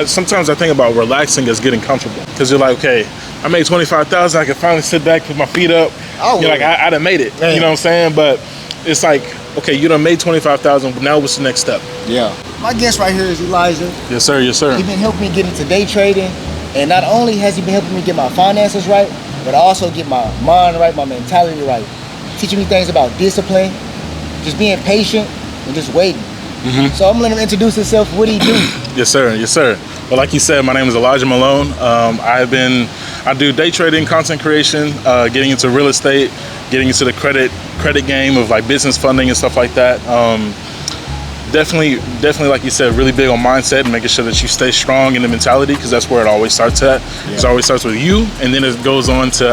sometimes I think about relaxing as getting comfortable, because you're like, okay, I made 25,000. I can finally sit back, put my feet up. Oh, you're like, I done made it. Man. You know what I'm saying? But it's like, okay, you done made 25,000. Now what's the next step? Yeah. My guest right here is Elijah. Yes, sir. Yes, sir. He's been helping me get into day trading, and not only has he been helping me get my finances right, but also get my mind right, my mentality right. Teaching me things about discipline, just being patient, and just waiting. Mm-hmm. So I'm letting him introduce himself. What do he do? Yes, sir. Yes, sir. Well, like you said, my name is Elijah Malone. I do day trading, content creation, getting into real estate, getting into the credit game of like business funding and stuff like that. Definitely, like you said, really big on mindset and making sure that you stay strong in the mentality, because that's where it always starts at. Yeah. It always starts with you, and then it goes on to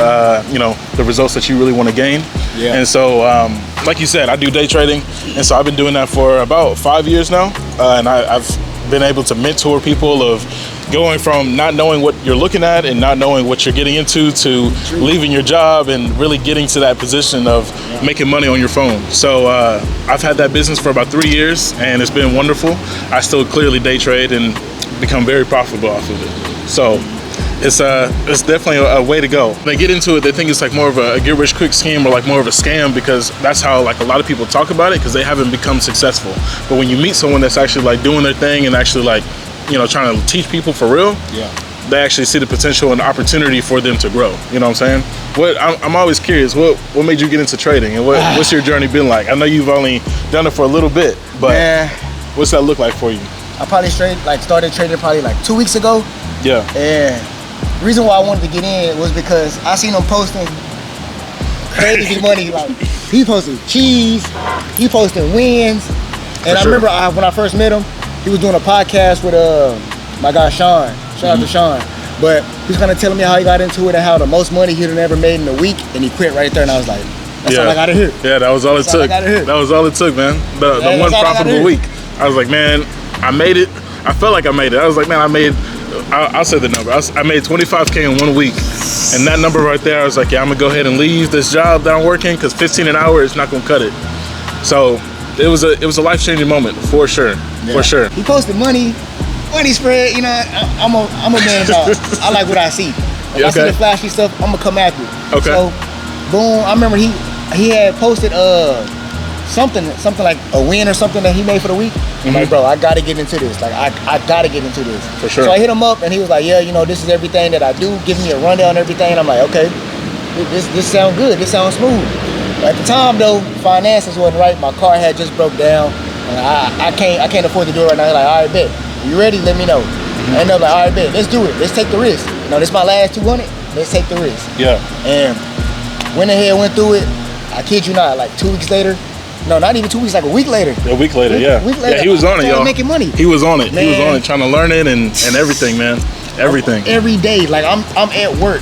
the results that you really want to gain. Yeah. And so, like you said, I do day trading, and so I've been doing that for about 5 years now, and I've been able to mentor people of going from not knowing what you're looking at and not knowing what you're getting into to leaving your job and really getting to that position of making money on your phone. So I've had that business for about 3 years, and it's been wonderful. I still clearly day trade and become very profitable off of it. So it's definitely a way to go. When they get into it, they think it's like more of a get rich quick scheme, or like more of a scam, because that's how like a lot of people talk about it, because they haven't become successful. But when you meet someone that's actually like doing their thing and actually like, trying to teach people for real, they actually see the potential and the opportunity for them to grow. You know what I'm saying? I'm always curious, what made you get into trading, and what's your journey been like? I know you've only done it for a little bit, but what's that look like for you? I probably started trading probably like 2 weeks ago. Yeah. And the reason why I wanted to get in was because I seen him posting crazy money. Like, he posted cheese, he posted wins. And I remember when I first met him, he was doing a podcast with my guy Sean. Shout out to Sean. But he's kind of telling me how he got into it and how the most money he'd ever made in a week, and he quit right there. And I was like, that's all I gotta hear. Yeah, that was all it took. That was all it took, man. The one profitable week. I was like, man, I made it. I felt like I made it. I was like, man, I'll say the number. I made 25K in 1 week. And that number right there, I was like, yeah, I'm gonna go ahead and leave this job that I'm working, because 15 an hour is not gonna cut it. So it was a life-changing moment, for sure. Yeah. For sure. He posted money spread, I'm a man dog. I like what I see. If I see the flashy stuff, I'm gonna come after it. Okay. So boom, I remember he had posted something like a win or something that he made for the week. I'm like, bro, I gotta get into this. Like, I gotta get into this. For sure. So I hit him up, and he was like, yeah, this is everything that I do, giving me a rundown and everything. And I'm like, okay, this sounds good, this sounds smooth. At the time though, finances wasn't right. My car had just broke down, and I can't afford to do it right now. He's like, all right, bet. You ready? Let me know. And I'm like, all right, bet. Let's do it. Let's take the risk. This is my last 200. Let's take the risk. Yeah. And went ahead, went through it. I kid you not, like 2 weeks later. No, not even 2 weeks, like a week later. A week later, yeah. Yeah, he was on it, y'all. Making money. He was on it. Man. He was on it, trying to learn it and everything, man. Everything. Every day, like I'm at work,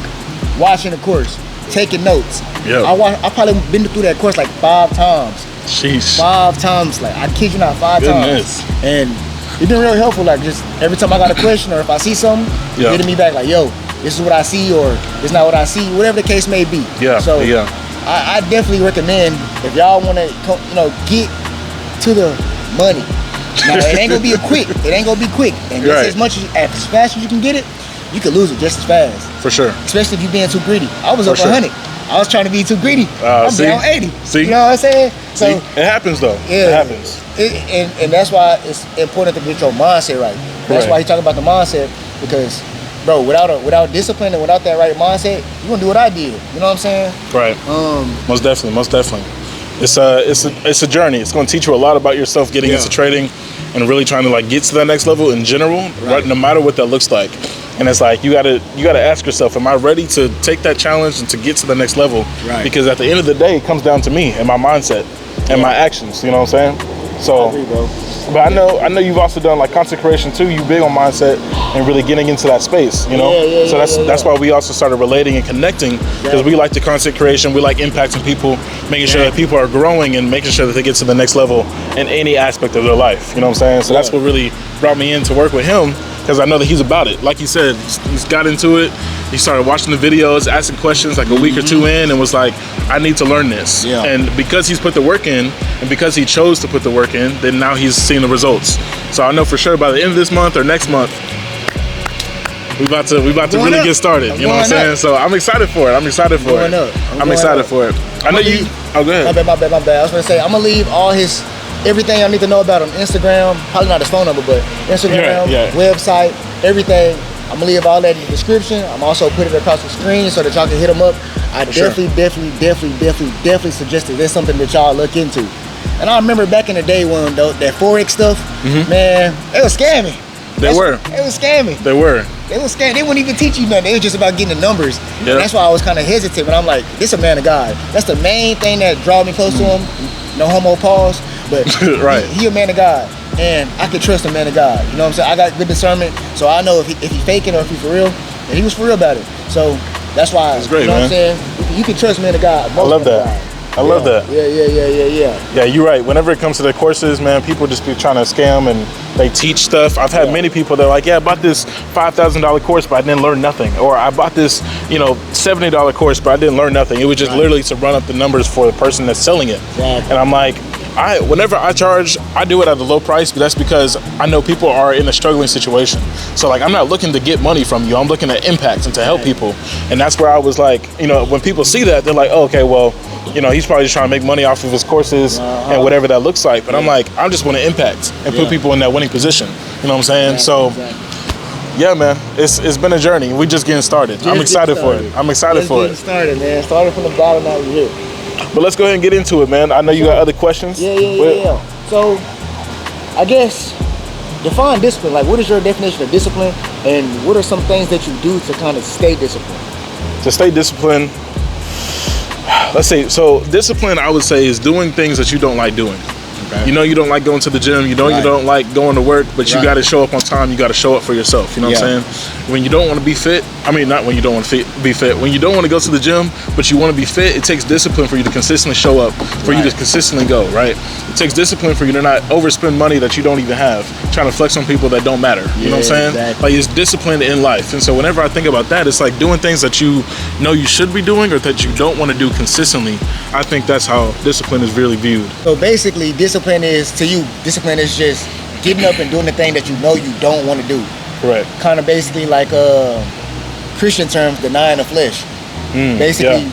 watching the course, taking notes. Yeah. I probably been through that course like 5 times. Sheesh. 5 times, like I kid you not, 5 times. And it's been real helpful. Like, just every time I got a question, or if I see something, hitting me back like, yo, this is what I see, or it's not what I see, whatever the case may be. Yeah. So I definitely recommend, if y'all want to, get to the money. Now, it ain't gonna be quick. It ain't gonna be quick. And just as fast as you can get it, you can lose it just as fast. For sure. Especially if you're being too greedy. I was up 100. I was trying to be too greedy. I'm down 80. See? You know what I'm saying? So it happens though. Yeah. It happens. And that's why it's important to get your mindset right. That's why he talking about the mindset, because, bro, without discipline and without that right mindset, you're gonna do what I did. You know what I'm saying? Right. Most definitely. It's a journey. It's gonna teach you a lot about yourself getting into trading and really trying to like get to that next level in general, right? No matter what that looks like. And it's like you gotta ask yourself, am I ready to take that challenge and to get to the next level? Right. Because at the end of the day, it comes down to me and my mindset and my actions. You know what I'm saying? So, I agree, bro. But I know you've also done like content creation too. You big on mindset and really getting into that space. You know. So that's why we also started relating and connecting, because we like the content creation. We like impacting people, making sure that people are growing and making sure that they get to the next level in any aspect of their life. You know what I'm saying? So that's what really brought me in to work with him, because I know that he's about it. Like you said, he's got into it. He started watching the videos, asking questions like a week or two in, and was like, I need to learn this. Yeah. And because he's put the work in, and because he chose to put the work in, then now he's seeing the results. So I know for sure by the end of this month or next month, We about to really get started. You know what I'm saying? So I'm excited for it. I'm excited for it. I'm excited for it. I know you. Oh, go ahead. My bad. I was gonna say I'm gonna leave all everything I need to know about him. Instagram, probably not his phone number, but Instagram, website, everything. I'm gonna leave all that in the description. I'm also putting it across the screen so that y'all can hit him up. I definitely suggest that there's something that y'all look into. And I remember back in the day when that Forex stuff, man, it was scammy. It was scammy. They were. They was scammy. They wouldn't even teach you nothing. It was just about getting the numbers. Yep. And that's why I was kind of hesitant. But I'm like, this a man of God. That's the main thing that draw me close to him. No homo pause, but right. he a man of God. And I can trust a man of God. You know what I'm saying? I got good discernment, so I know if he faking or if he for real. And he was for real about it. So that's why, it's great, you know what I'm saying? You can trust man of God. I love that. I love that. Yeah. Yeah, you're right. Whenever it comes to the courses, man, people just be trying to scam and they teach stuff. I've had many people that are like, yeah, I bought this $5,000 course, but I didn't learn nothing. Or I bought this, $70 course, but I didn't learn nothing. It was just literally to run up the numbers for the person that's selling it. Exactly. And I'm like, whenever I charge, I do it at a low price, but that's because I know people are in a struggling situation. So like, I'm not looking to get money from you. I'm looking at impact and to help people. And that's where I was like, when people see that, they're like, oh, okay, well, he's probably just trying to make money off of his courses and whatever that looks like. But I'm like, I just want to impact and put people in that winning position. You know what I'm saying? Yeah, man, it's been a journey. We just getting started. I'm excited for it. I'm excited for it. Started, man. Started from the bottom, now we're here. But let's go ahead and get into it, man. I know you got other questions. Yeah. So, I guess, define discipline. Like, what is your definition of discipline? And what are some things that you do to kind of stay disciplined? To stay disciplined, let's see. So, discipline, I would say, is doing things that you don't like doing. Okay. You don't like going to the gym. You don't like going to work, but you got to show up on time. You got to show up for yourself. You know what I'm saying? When you don't want to be fit, not when you don't want to be fit. When you don't want to go to the gym, but you want to be fit, it takes discipline for you to consistently show up, for you to consistently go, right? It takes discipline for you to not overspend money that you don't even have, trying to flex on people that don't matter. You know what I'm saying? Exactly. Like, it's discipline in life. And so whenever I think about that, it's like doing things that you know you should be doing or that you don't want to do consistently. I think that's how discipline is really viewed. So basically, discipline is just getting up and doing the thing that you know you don't want to do. Correct. Kind of basically like Christian terms, denying the flesh. Basically,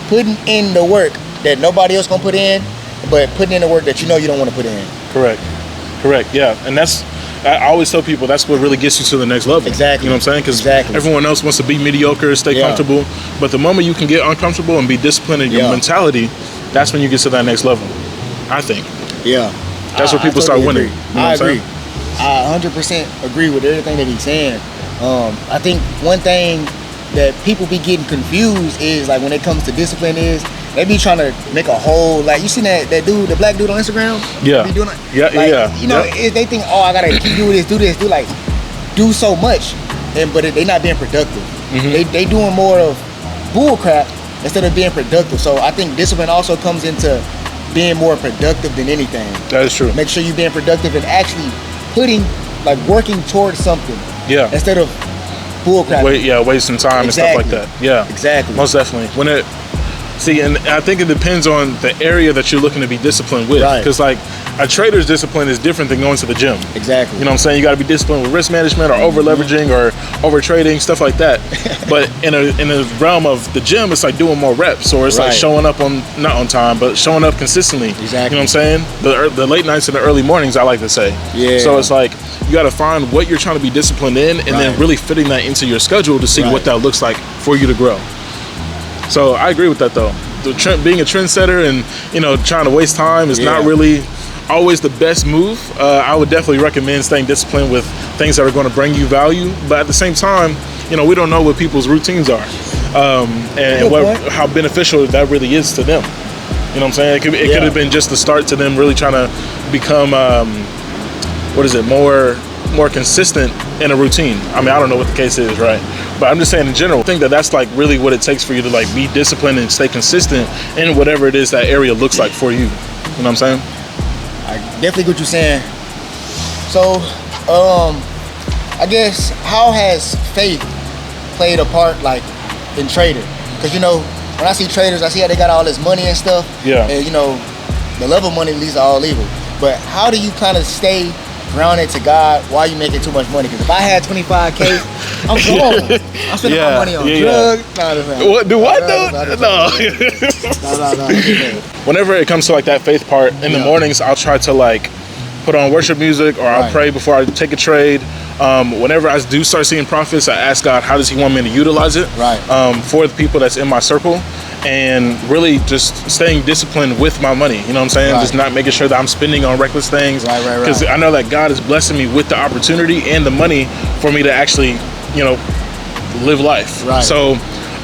putting in the work that nobody else gonna put in, but putting in the work that you know you don't want to put in. Correct. Yeah, and I always tell people that's what really gets you to the next level. Exactly. You know what I'm saying? Because everyone else wants to be mediocre, stay comfortable, but the moment you can get uncomfortable and be disciplined in your mentality, that's when you get to that next level. I think. Yeah. That's where people start winning. You know I agree. I 100% agree with everything that he's saying. I think one thing that people be getting confused is like when it comes to discipline is they be trying to make a whole, like, you seen that dude, the black dude on Instagram? Yeah. Be doing like, they think, oh, I gotta keep doing this, do so much, but they not being productive. They doing more of bull crap instead of being productive. So I think discipline also comes into being more productive than anything. That is true. Make sure you're being productive and actually working towards something. Yeah. Instead of bullcrap. Wasting time and stuff like that. Yeah. Exactly. Most definitely. And I think it depends on the area that you're looking to be disciplined with. Because like a trader's discipline is different than going to the gym. Exactly. You know what I'm saying? You got to be disciplined with risk management or over leveraging or over trading, stuff like that. But in a realm of the gym, it's like doing more reps, or it's like showing up not on time, but showing up consistently. Exactly. You know what I'm saying? The late nights and the early mornings, I like to say. Yeah. So it's like you got to find what you're trying to be disciplined in, and then really fitting that into your schedule to see what that looks like for you to grow. So I agree with that though. Being a trendsetter and trying to waste time is not really always the best move. I would definitely recommend staying disciplined with things that are going to bring you value, but at the same time, we don't know what people's routines are, and how beneficial that really is to them. You know what I'm saying? It could have been just the start to them really trying to become more consistent in a routine. I don't know what the case is, right? But I'm just saying in general, I think that's like really what it takes for you to like be disciplined and stay consistent in whatever it is that area looks like for you. You know what I'm saying? I definitely get what you're saying. So, I guess, how has faith played a part like in trading? Because when I see traders, I see how they got all this money and stuff. Yeah. And the love of money leads to all evil. But how do you kind of stay grounded to God while you making too much money. Because if I had 25K, I'm gone. I'm spending my money on drugs. What? Do what though? No. Whenever it comes to like that faith part, in the mornings, I'll try to like put on worship music, or I'll pray before I take a trade. Whenever I do start seeing profits, I ask God, how does he want me to utilize it for the people that's in my circle, and really just staying disciplined with my money, you know what I'm saying? Just not making sure that I'm spending on reckless things, because I know that God is blessing me with the opportunity and the money for me to actually, you know, live life. So,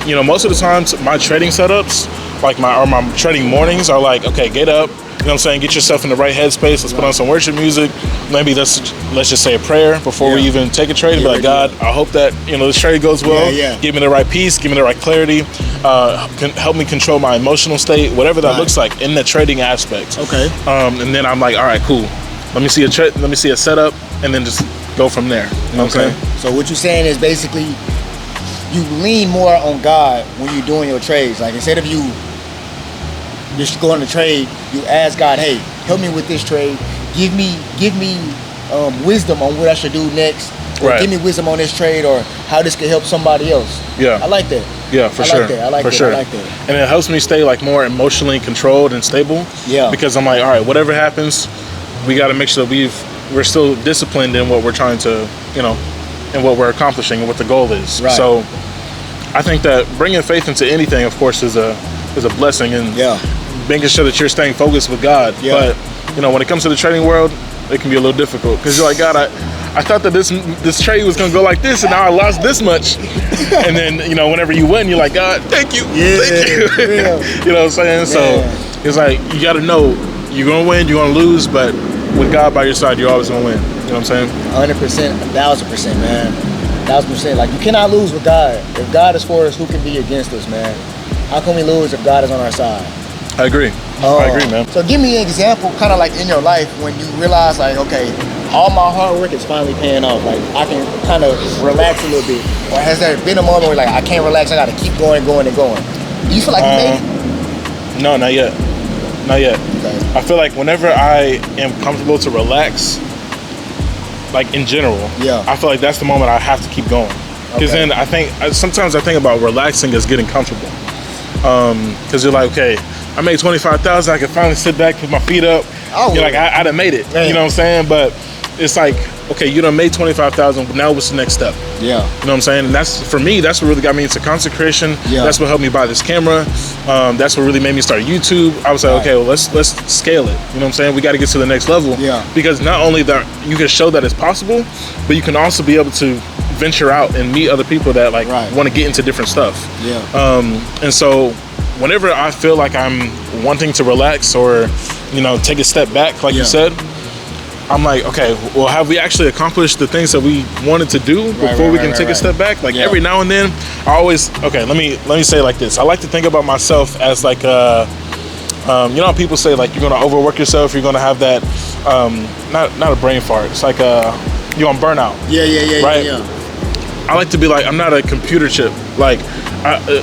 you know, most of the times my trading setups, like my trading mornings are like, okay, get up, you know what I'm saying, get yourself in the right headspace, let's put on some worship music, maybe let's just say a prayer before we even take a trade, and be like, God, I hope that, you know, this trade goes well, give me the right peace, give me the right clarity, can help me control my emotional state, whatever that looks like in the trading aspect. And then I'm like, all right, cool, let me see a setup, and then just go from there, you know what I'm saying? So what you're saying is basically you lean more on God when you're doing your trades. Like, instead of you just going to trade, you ask God, hey, help me with this trade, give me wisdom on what I should do next, or give me wisdom on this trade, or how this could help somebody else. I like that. For sure. I like that. And it helps me stay like more emotionally controlled and stable, because I'm like, all right, whatever happens, we got to make sure that we're still disciplined in what we're trying to, you know, and what we're accomplishing and what the goal is. So I think that bringing faith into anything, of course, is a blessing, and making sure that you're staying focused with God. But, you know, when it comes to the trading world, it can be a little difficult, because you're like, God, I thought that this trade was going to go like this, and now I lost this much. And then, you know, whenever you win, you're like, God, thank you. Thank you. You know what I'm saying? So it's like, you got to know you're going to win, you're going to lose, but with God by your side, you're always going to win. You know what I'm saying? 100%, 1,000%, man. 1,000%. Like, you cannot lose with God. If God is for us, who can be against us, man? How can we lose if God is on our side? I agree. I agree, man. So give me an example, kind of like in your life, when you realize, like, okay, all my hard work is finally paying off. Like, I can kind of relax a little bit. Or has there been a moment where, like, I can't relax, I got to keep going. Do you feel like you made it? No, not yet. Not yet. Okay. I feel like whenever I am comfortable to relax, like in general, I feel like that's the moment I have to keep going. Because then sometimes I think about relaxing as getting comfortable. Because you're like, okay, I made $25,000, I can finally sit back, put my feet up. You're like, I done made it. You know what I'm saying? But it's like, okay, you done made $25,000, now what's the next step? You know what I'm saying? And that's, for me, that's what really got me into content creation. That's what helped me buy this camera. That's what really made me start YouTube. I was like, okay, well, let's scale it. You know what I'm saying? We got to get to the next level. Because not only that you can show that it's possible, but you can also be able to venture out and meet other people that like want to get into different stuff. And so whenever I feel like I'm wanting to relax, or, you know, take a step back, like you said, I'm like, okay, well, have we actually accomplished the things that we wanted to do before we can take a step back? Like every now and then, I always, okay, let me say it like this. I like to think about myself as like you know how people say, like, you're gonna overwork yourself, you're gonna have that, not a brain fart. It's like you're on burnout. Right? I like to be like, I'm not a computer chip. Like,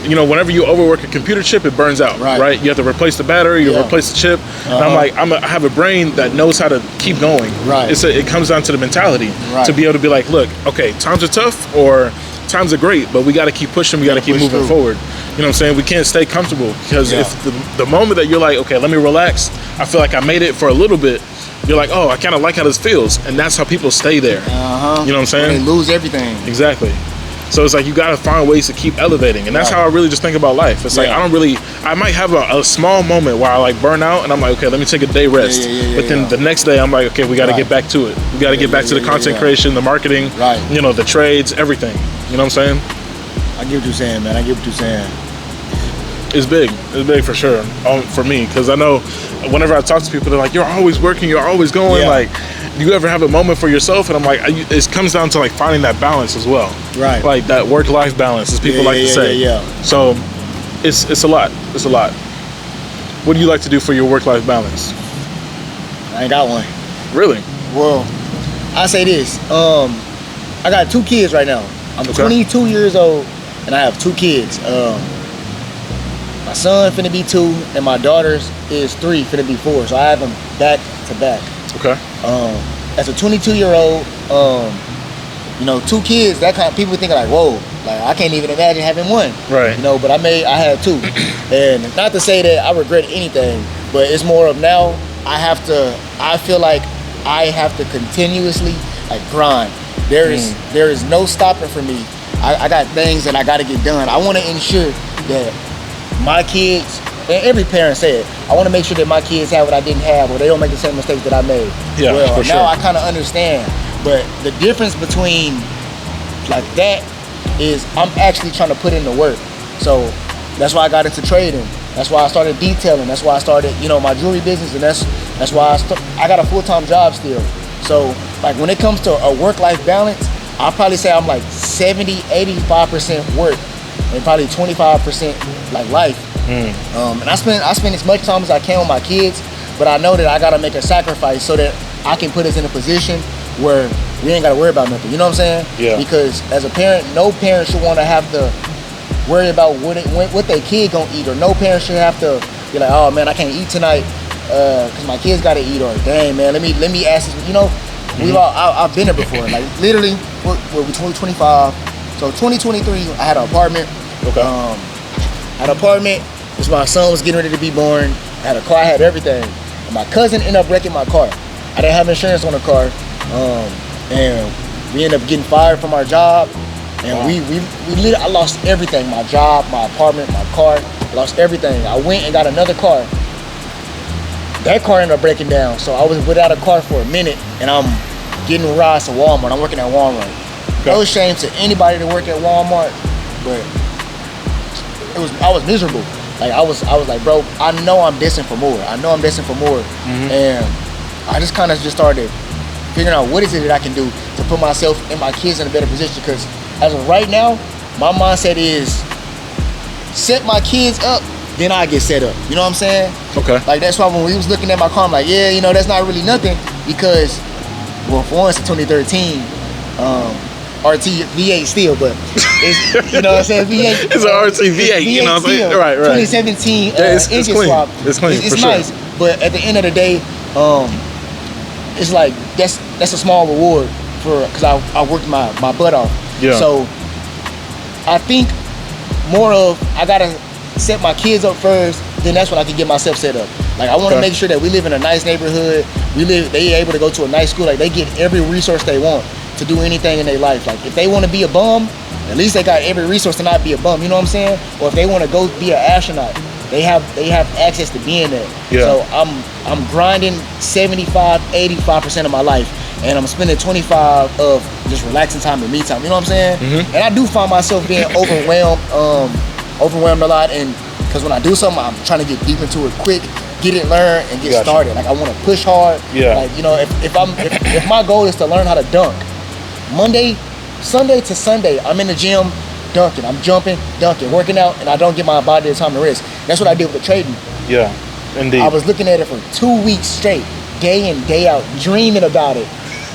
you know, whenever you overwork a computer chip, it burns out, right? You have to replace the battery, you replace the chip. And I'm like, I have a brain that knows how to keep going. It comes down to the mentality to be able to be like, look, okay, times are tough, or times are great, but we got to keep pushing, we got to keep moving forward. You know what I'm saying? We can't stay comfortable, because if the moment that you're like, okay, let me relax, I feel like I made it for a little bit, you're like, oh, I kind of like how this feels. And that's how people stay there. You know what I'm saying? They lose everything. Exactly. So it's like, you got to find ways to keep elevating. And that's how I really just think about life. It's like, I might have a small moment where I like burn out, and I'm like, okay, let me take a day rest. But then the next day I'm like, okay, we got to get back to it. We got to get back to the content creation, the marketing, you know, the trades, everything. You know what I'm saying? I get what you're saying, man. I get what you're saying. It's big. It's big for sure, for me, because I know whenever I talk to people, they're like, you're always working, you're always going. Like, do you ever have a moment for yourself? And I'm like, it comes down to like finding that balance as well. Like that work-life balance, as people like to say. So it's a lot. It's a lot. What do you like to do for your work-life balance? I ain't got one. Really? Well, I say this. I got 2 kids right now. I'm 22 years old, and I have 2 kids. My son finna be 2, and my daughter's is 3, finna be 4. So I have them back to back. as a 22-year-old, you know, 2 kids, that kind of people think like, whoa, like I can't even imagine having one. Right. You know, but I had 2. And not to say that I regret anything, but it's more of now I feel like I have to continuously like grind. There is no stopping for me. I got things that I got to get done. I want to ensure that my kids, and every parent say it, I want to make sure that my kids have what I didn't have, or they don't make the same mistakes that I made. Yeah, well, for sure. now I kind of understand. But the difference between like that is I'm actually trying to put in the work. So that's why I got into trading. That's why I started detailing. That's why I started, you know, my jewelry business, and that's why I got a full-time job still. So like when it comes to a work-life balance, I'll probably say I'm like 70, 85% work and probably 25% like life. And I spend as much time as I can with my kids, but I know that I gotta make a sacrifice so that I can put us in a position where we ain't gotta worry about nothing. You know what I'm saying? Yeah. Because as a parent, no parent should want to have to worry about what their kid gonna eat, or no parent should have to be like, oh man, I can't eat tonight because my kids gotta eat, or dang man, let me ask this. You know, I've been there before. Like literally, we're 2025, so 2023, I had an apartment. Okay. Had an apartment. Because my son was getting ready to be born. I had a car, I had everything. And my cousin ended up wrecking my car. I didn't have insurance on the car. And we ended up getting fired from our job. And I lost everything. My job, my apartment, my car. I lost everything. I went and got another car. That car ended up breaking down. So I was without a car for a minute, and I'm getting rides to Walmart. I'm working at Walmart. Okay. No shame to anybody that work at Walmart, but I was miserable. Like I was like, bro, I know I'm destined for more. And I just kind of started figuring out what is it that I can do to put myself and my kids in a better position. Because as of right now, my mindset is set my kids up, then I get set up. You know what I'm saying? Okay. Like that's why when we was looking at my car, I'm like, yeah, you know, that's not really nothing because, well, for once in 2013, RT V8 still, but it's, you know what I'm saying? V8. It's an RT V8, you know what I'm saying? Right. 2017 it's engine clean. swap. It's clean. It's nice, sure. But at the end of the day, it's like that's a small reward for because I worked my butt off. Yeah. So I think more of I gotta set my kids up first, then that's when I can get myself set up. Like I want to make sure that we live in a nice neighborhood. They able to go to a nice school. Like they get every resource they want to do anything in their life. Like if they want to be a bum, at least they got every resource to not be a bum. You know what I'm saying? Or if they want to go be an astronaut, they have access to being there. Yeah. So I'm grinding 75, 85% of my life, and I'm spending 25 of just relaxing time and me time. You know what I'm saying? Mm-hmm. And I do find myself being overwhelmed a lot. And because when I do something, I'm trying to get deep into it quick, get it learned, and get started. Like I want to push hard. Yeah. Like you know, if my goal is to learn how to dunk, Sunday to Sunday, I'm in the gym dunking. I'm jumping, dunking, working out, and I don't give my body the time to rest. That's what I did with the trading. Yeah, indeed. I was looking at it for 2 weeks straight, day in, day out, dreaming about it.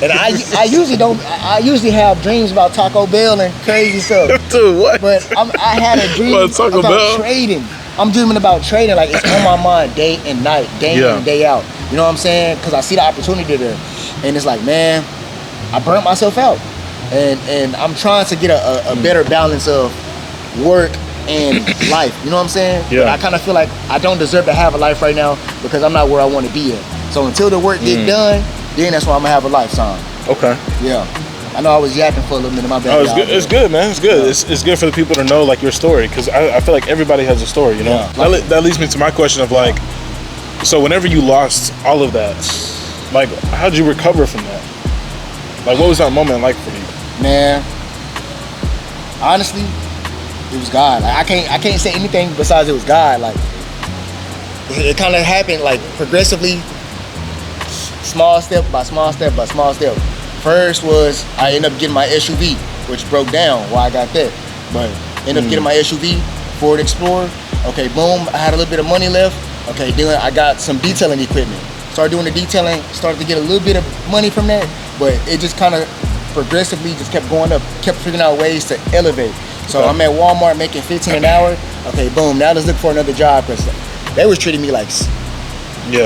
And I usually have dreams about Taco Bell and crazy stuff. Dude, what? But I had a dream about trading. I'm dreaming about trading, like it's on my mind day and night, day in and day out. You know what I'm saying? Because I see the opportunity there. And it's like, man, I burnt myself out. And I'm trying to get a better balance of work and life. You know what I'm saying? Yeah. But I kind of feel like I don't deserve to have a life right now because I'm not where I want to be at. So until the work get done, then that's when I'm gonna have a lifetime. Okay. Yeah. I know I was yakking for a little minute. My bad. Oh, it's good. It's good, man. It's good. Yeah. It's good for the people to know like your story because I feel like everybody has a story. You know. Yeah. That leads me to my question of like, so whenever you lost all of that, like, how'd you recover from that? Like, what was that moment like for you? Man, honestly, it was God. Like I can't say anything besides it was God. Like it kind of happened like progressively, small step by small step by small step. First was I ended up getting my SUV, which broke down while I got that. But ended up getting my SUV, Ford Explorer. Okay, boom, I had a little bit of money left. Okay, then I got some detailing equipment. Started doing the detailing, started to get a little bit of money from that, but it just kind of progressively just kept going up, kept figuring out ways to elevate. So I'm at Walmart making $15 an hour. Okay, boom, now let's look for another job because they was treating me like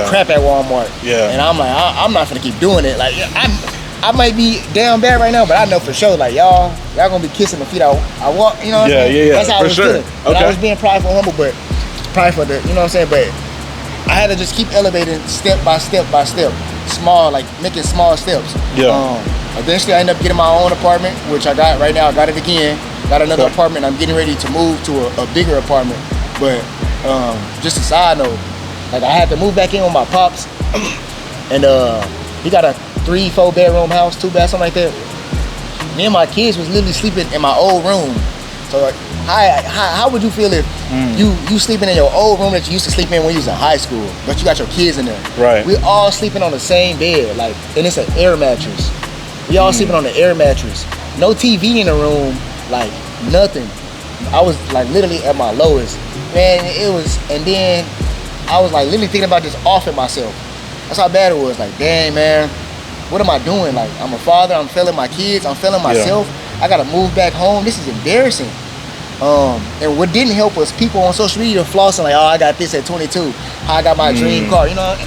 crap at Walmart. Yeah. And I'm like, I'm not gonna keep doing it. Like, I might be down bad right now, but I know for sure, like, y'all gonna be kissing the feet I walk, you know what I'm saying? Yeah. That's how I was feeling. Okay. And I was being prideful and humble, but prideful, you know what I'm saying? But I had to just keep elevating step by step by step. Small, like making small steps. Yeah. Eventually I ended up getting my own apartment, which I got right now. I got it again. Got another apartment. I'm getting ready to move to a bigger apartment. But just a side note, like I had to move back in with my pops, and he got a 3-4 bedroom house, 2 baths, something like that. Me and my kids was literally sleeping in my old room. So like, how would you feel if you sleeping in your old room that you used to sleep in when you was in high school, but you got your kids in there? Right. We all sleeping on the same bed, like, and it's an air mattress. We all sleeping on the air mattress. No TV in the room, like nothing. I was like literally at my lowest. Man, it was, and then I was like literally thinking about just offing myself. That's how bad it was. Like, dang, man, what am I doing? Like, I'm a father, I'm failing my kids, I'm failing myself. I gotta move back home. This is embarrassing. And what didn't help was people on social media flossing like, oh, I got this at 22. How I got my dream car. You know,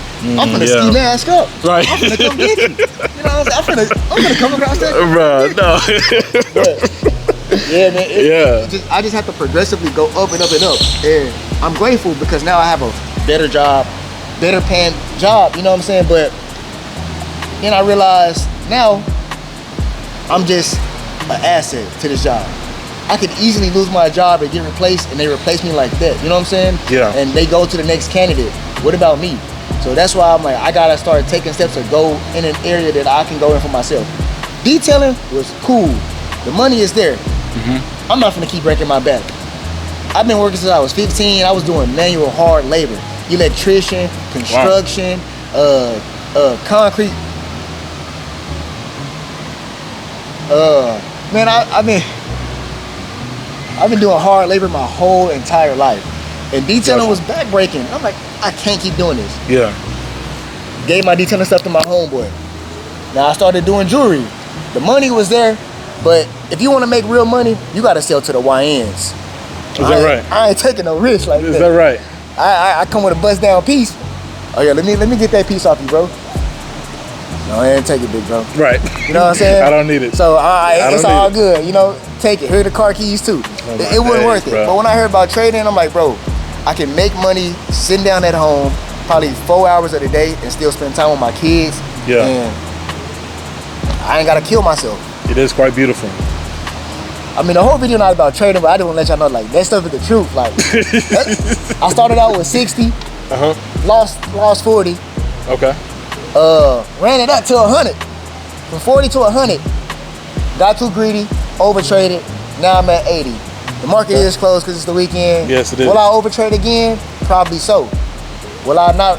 I'm finna ski mask up. Right. I'm finna come get you. You know what I'm saying? I'm finna come across that. Bro, no. Yeah, man. I just have to progressively go up and up and up. And I'm grateful because now I have a better job, better paying job. You know what I'm saying? But then I realize now I'm just an asset to this job. I could easily lose my job and get replaced, and they replace me like that. You know what I'm saying? Yeah. And they go to the next candidate. What about me? So that's why I'm like, I gotta start taking steps to go in an area that I can go in for myself. Detailing was cool. The money is there. I'm not gonna keep breaking my back. I've been working since I was 15. I was doing manual hard labor, electrician, construction, concrete. Man, I've been doing hard labor my whole entire life. And detailing was backbreaking. I'm like, I can't keep doing this. Yeah. Gave my detailing stuff to my homeboy. Now I started doing jewelry. The money was there, but if you want to make real money, you got to sell to the YNs. Is that right? I ain't taking no risk like that. Is that right? I come with a bust down piece. Oh yeah, let me get that piece off you, bro. No, I ain't take it, big bro. Right. You know what I'm saying? I don't need it. So it's all good. You know, take it. Here are the car keys too. It wasn't worth it. Bro. But when I heard about trading, I'm like, bro, I can make money sitting down at home, probably 4 hours of the day, and still spend time with my kids. Yeah. And I ain't gotta kill myself. It is quite beautiful. I mean, the whole video not about trading, but I just want to let y'all know, like, that stuff is the truth. Like, I started out with 60, lost 40. Okay. Ran it up to 100. From 40 to 100. Got too greedy, over traded. Now I'm at 80. The market is closed because it's the weekend. Yes, it is. Will I overtrade again? Probably so. Will I not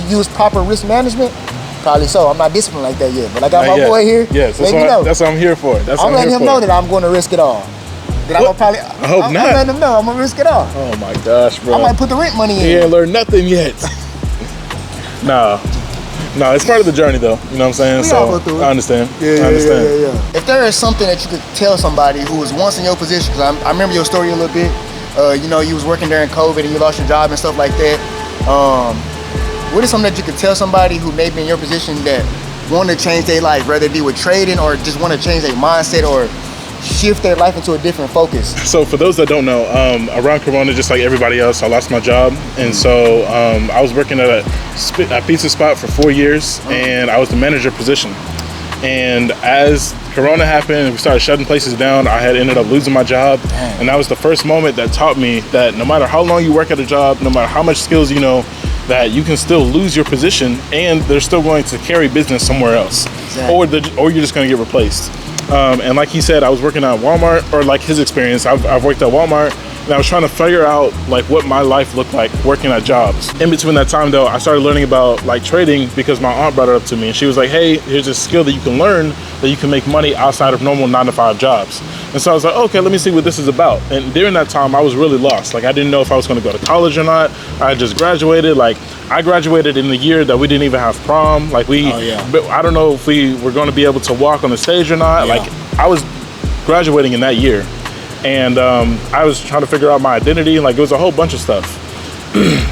use proper risk management? Probably so. I'm not disciplined like that yet. But I got my boy here. Yes, that's what I'm here for. I'm letting him know that I'm going to risk it all. I hope not. I'm letting him know I'm going to risk it all. Oh my gosh, bro. I might put the rent money in. He ain't learned nothing yet. No, it's part of the journey though. You know what I'm saying? So I understand. I understand. Yeah. If there is something that you could tell somebody who was once in your position, because I remember your story a little bit. You know, you was working during COVID and you lost your job and stuff like that. What is something that you could tell somebody who may be in your position that want to change their life, whether it be with trading or just want to change their mindset or shift their life into a different focus? So for those that don't know, around Corona, just like everybody else, I lost my job. And so I was working at a pizza spot for 4 years and I was the manager position. And as Corona happened and we started shutting places down, I had ended up losing my job. And that was the first moment that taught me that no matter how long you work at a job, no matter how much skills you know, that you can still lose your position and they're still going to carry business somewhere else. Exactly. Or you're just going to get replaced. And like he said, I was working at Walmart, or like his experience, I've worked at Walmart, and I was trying to figure out like what my life looked like working at jobs. In between that time though, I started learning about like trading because my aunt brought it up to me and she was like, hey, here's a skill that you can learn that you can make money outside of normal 9-to-5 jobs. And so I was like, okay, let me see what this is about. And during that time, I was really lost. Like I didn't know if I was gonna go to college or not. I just graduated. Like I graduated in the year that we didn't even have prom. Like I don't know if we were gonna be able to walk on the stage or not. Yeah. Like I was graduating in that year. And I was trying to figure out my identity. Like it was a whole bunch of stuff.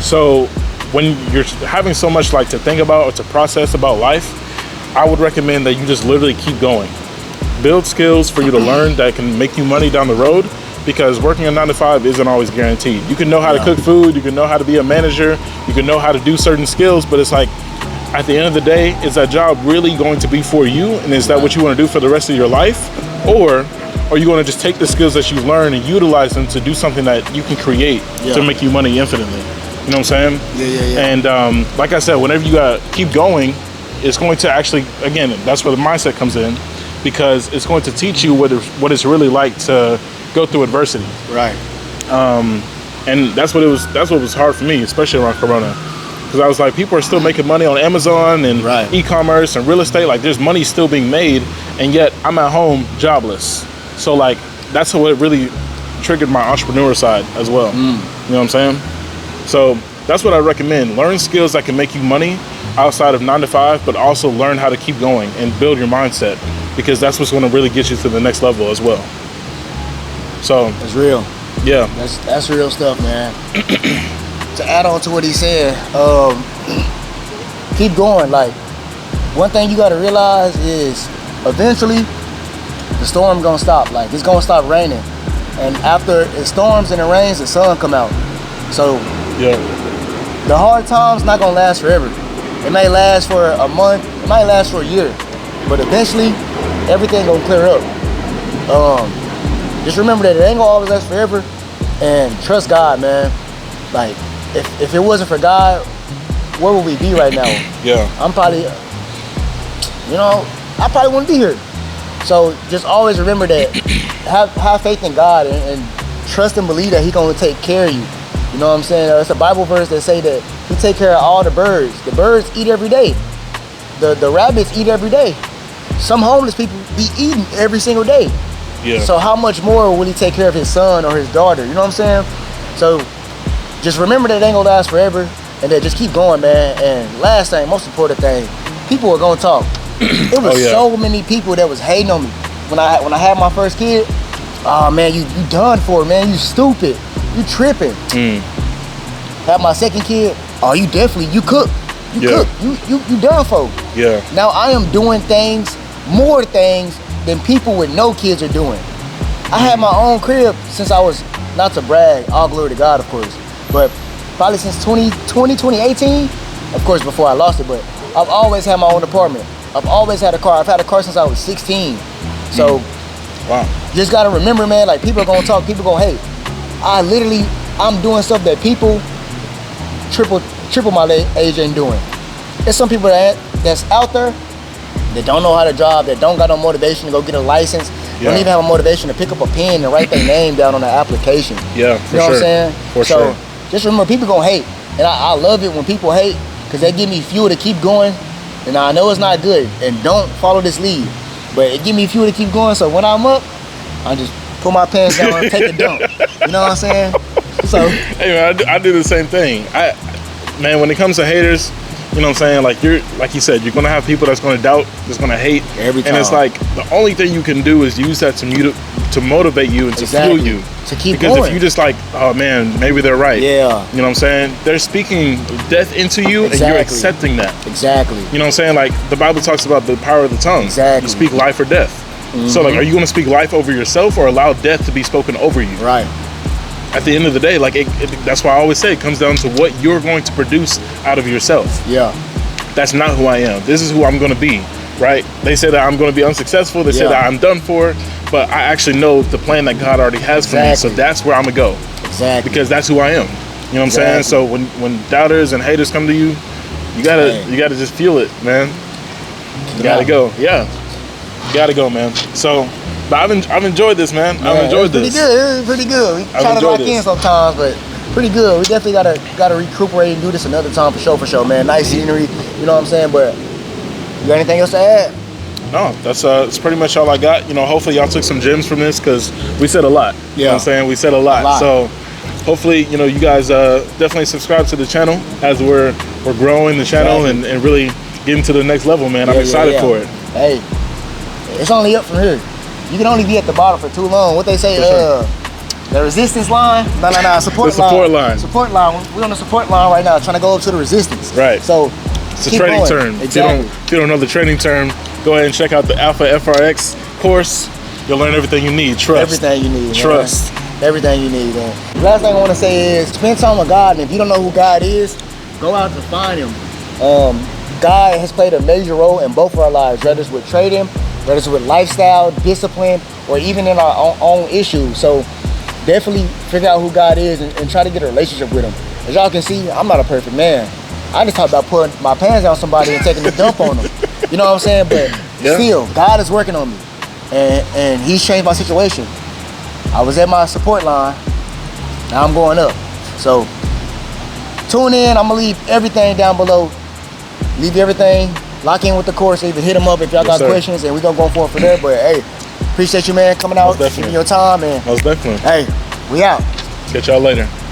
So when you're having so much like to think about or to process about life, I would recommend that you just literally keep going. Build skills for you to learn that can make you money down the road, because working a 9 to 5 isn't always guaranteed. You can know how to cook food, you can know how to be a manager, you can know how to do certain skills, but it's like, at the end of the day, is that job really going to be for you? And is that what you want to do for the rest of your life? Or are you going to just take the skills that you learn and utilize them to do something that you can create to make you money infinitely? You know what I'm saying? Yeah. And like I said, whenever you keep going, it's going to actually, again, that's where the mindset comes in, because it's going to teach you what it's really like to go through adversity. Right. And that's what was hard for me, especially around Corona. Because I was like, people are still making money on Amazon and e-commerce and real estate. Like, there's money still being made, and yet I'm at home jobless. So like, that's what really triggered my entrepreneur side as well. You know what I'm saying? So that's what I recommend. Learn skills that can make you money outside of 9 to 5, but also learn how to keep going and build your mindset, because that's what's going to really get you to the next level as well. So it's real. Yeah, that's real stuff, man. To add on to what he said, keep going. Like, one thing you got to realize is eventually the storm gonna stop. Like, it's gonna stop raining, and after it storms and it rains, the sun come out. So the hard times not gonna last forever. It may last for a month, it might last for a year, but eventually everything gonna clear up. Just remember that it ain't gonna always last forever, and trust God, man. Like, if it wasn't for God, where would we be right now? Yeah. I'm probably, I probably wouldn't be here. So just always remember that, have faith in God and trust and believe that He gonna take care of you. You know what I'm saying? It's a Bible verse that say that He take care of all the birds. The birds eat every day. The rabbits eat every day. Some homeless people be eating every single day. Yeah. So how much more will He take care of His son or His daughter? You know what I'm saying? So just remember that it ain't gonna last forever, and then just keep going, man. And last thing, most important thing, people are gonna talk. It was so many people that was hating on me when I had my first kid. Oh man, you done for, man. You stupid. You tripping. Had my second kid. Oh, you cook. You cook. You done for. Yeah. Now I am doing more things than people with no kids are doing. I had my own crib since I was, not to brag, all glory to God, of course, but probably since 2018, of course, before I lost it, but I've always had my own apartment. I've always had a car. I've had a car since I was 16. So, you just gotta remember, man, like, people are gonna talk, people gonna hate. I'm doing stuff that people triple my age ain't doing. There's some people that's out there that don't know how to drive, that don't got no motivation to go get a license, don't even have a motivation to pick up a pen and write their name down on the application. Yeah, for sure. You know what I'm saying? For sure. Just remember, people gonna hate. And I love it when people hate, because they give me fuel to keep going. And I know it's not good, and don't follow this lead, but it give me fuel to keep going. So when I'm up, I just put my pants down and take a dump. You know what I'm saying? So hey man, I do the same thing. Man, when it comes to haters, you know what I'm saying? Like you said, you're gonna have people that's gonna doubt, that's gonna hate every time. And it's like, the only thing you can do is use that to motivate you and to fuel you. To keep because going. if you just like, oh man, maybe they're right. Yeah. You know what I'm saying? They're speaking death into you, and you're accepting that. Exactly. You know what I'm saying? Like, the Bible talks about the power of the tongue. Exactly. You speak life or death. So like, are you gonna speak life over yourself, or allow death to be spoken over you? Right. At the end of the day, like, that's why I always say it comes down to what you're going to produce out of yourself. Yeah. That's not who I am. This is who I'm going to be, right? They say that I'm going to be unsuccessful. They say that I'm done for, but I actually know the plan that God already has for me. So that's where I'm going to go. Exactly. Because that's who I am. You know what I'm saying? So when doubters and haters come to you, you gotta just feel it, man. You gotta go. Yeah. You gotta go, man. So, but I've enjoyed this, man. I've enjoyed this. It's pretty good. We try to lock in sometimes, but pretty good. We definitely gotta recuperate and do this another time for sure, man. Nice scenery, you know what I'm saying? But you got anything else to add? No, that's pretty much all I got. You know, hopefully y'all took some gems from this, because we said a lot. You know what I'm saying? We said a lot. So hopefully, you know, you guys definitely subscribe to the channel as we're growing the channel and really getting to the next level, man. I'm excited for it. Hey, it's only up from here. You can only be at the bottom for too long. What they say, The resistance line? No, support The support line. Support line. We're on the support line right now, trying to go up to the resistance. Right. So it's a training term. Exactly. If you don't know the training term, go ahead and check out the Alpha FRX course. You'll learn everything you need. Trust. Everything you need. Trust. Man. Everything you need, man. The last thing I want to say is spend time with God, and if you don't know who God is, go out to find Him. God has played a major role in both of our lives, whether it's with trading, whether it's with lifestyle, discipline, or even in our own issues. So definitely figure out who God is and try to get a relationship with Him. As y'all can see, I'm not a perfect man. I just talk about putting my pants on somebody and taking a dump on them. You know what I'm saying? But still, God is working on me. And He's changed my situation. I was at my support line. Now I'm going up. So tune in. I'm going to leave everything down below. Leave everything. Lock in with the course. Either hit them up if y'all got questions. And we're going to go for it for there. But hey, appreciate you, man, coming out, giving your time. And most definitely. Hey, we out. Catch y'all later.